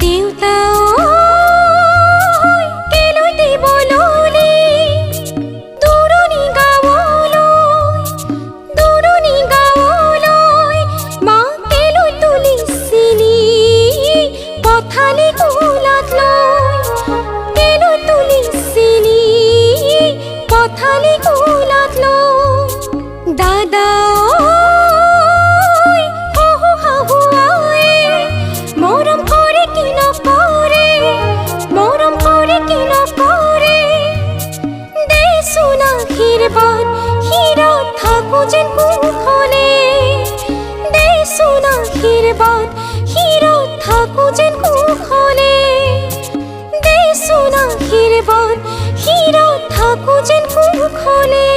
দেউতা কেলৈ দিবলৈ দূৰণি গাঁৱলৈ মা কেলৈ তুলিছিলি পথালি কোলাত লৈ কেলৈ তুলিছিলি পথালি কোলাত লৈ দাদা আশীর্বাদ হিৰত থাকো যেন কুশলে দেচোন আশীৰ্বাদ হিৰত থাকো যেন কুশলে দেচোন আশীৰ্বাদ হিৰত থাকো যেন কুশলে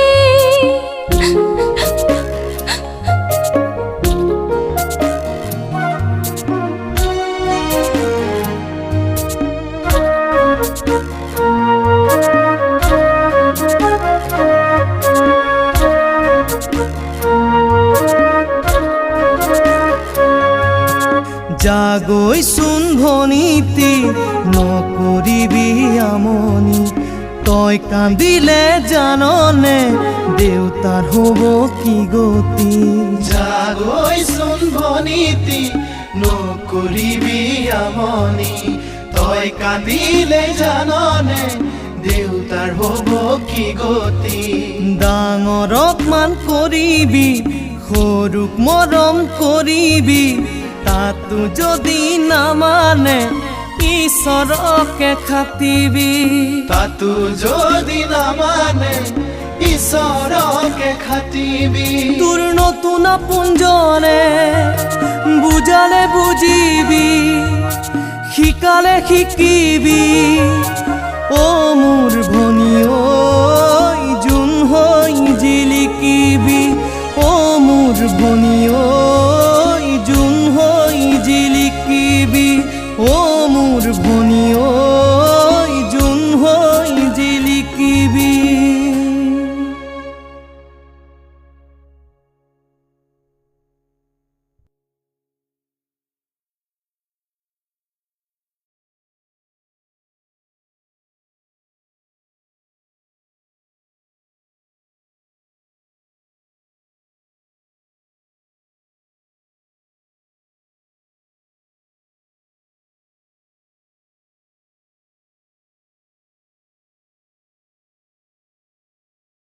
জাগৈচোন ভনীতি নকৰিবি আমনি তই কান্দিলে জাননে দেউতাৰ হ'ব কি গতি জাগৈচোন ভনীতি নকৰিবি আমনি তই কান্দিলে জাননে দেউতাৰ হ'ব কি গতি ডাঙৰক মান কৰিবি সৰুক মৰম কৰিবি তাতো যদি নামানে ঈশ্বৰকে খাটিবি তাতো যদি নামানে ঈশ্বৰকে খাটিবি তোৰ নতুন আপোনজনে বুজালে বুজিবি শিকালে শিকিবি অ মোৰ ভনী ঐ জোন হৈ জিলিকিবি অ মোৰ ভনী ঐ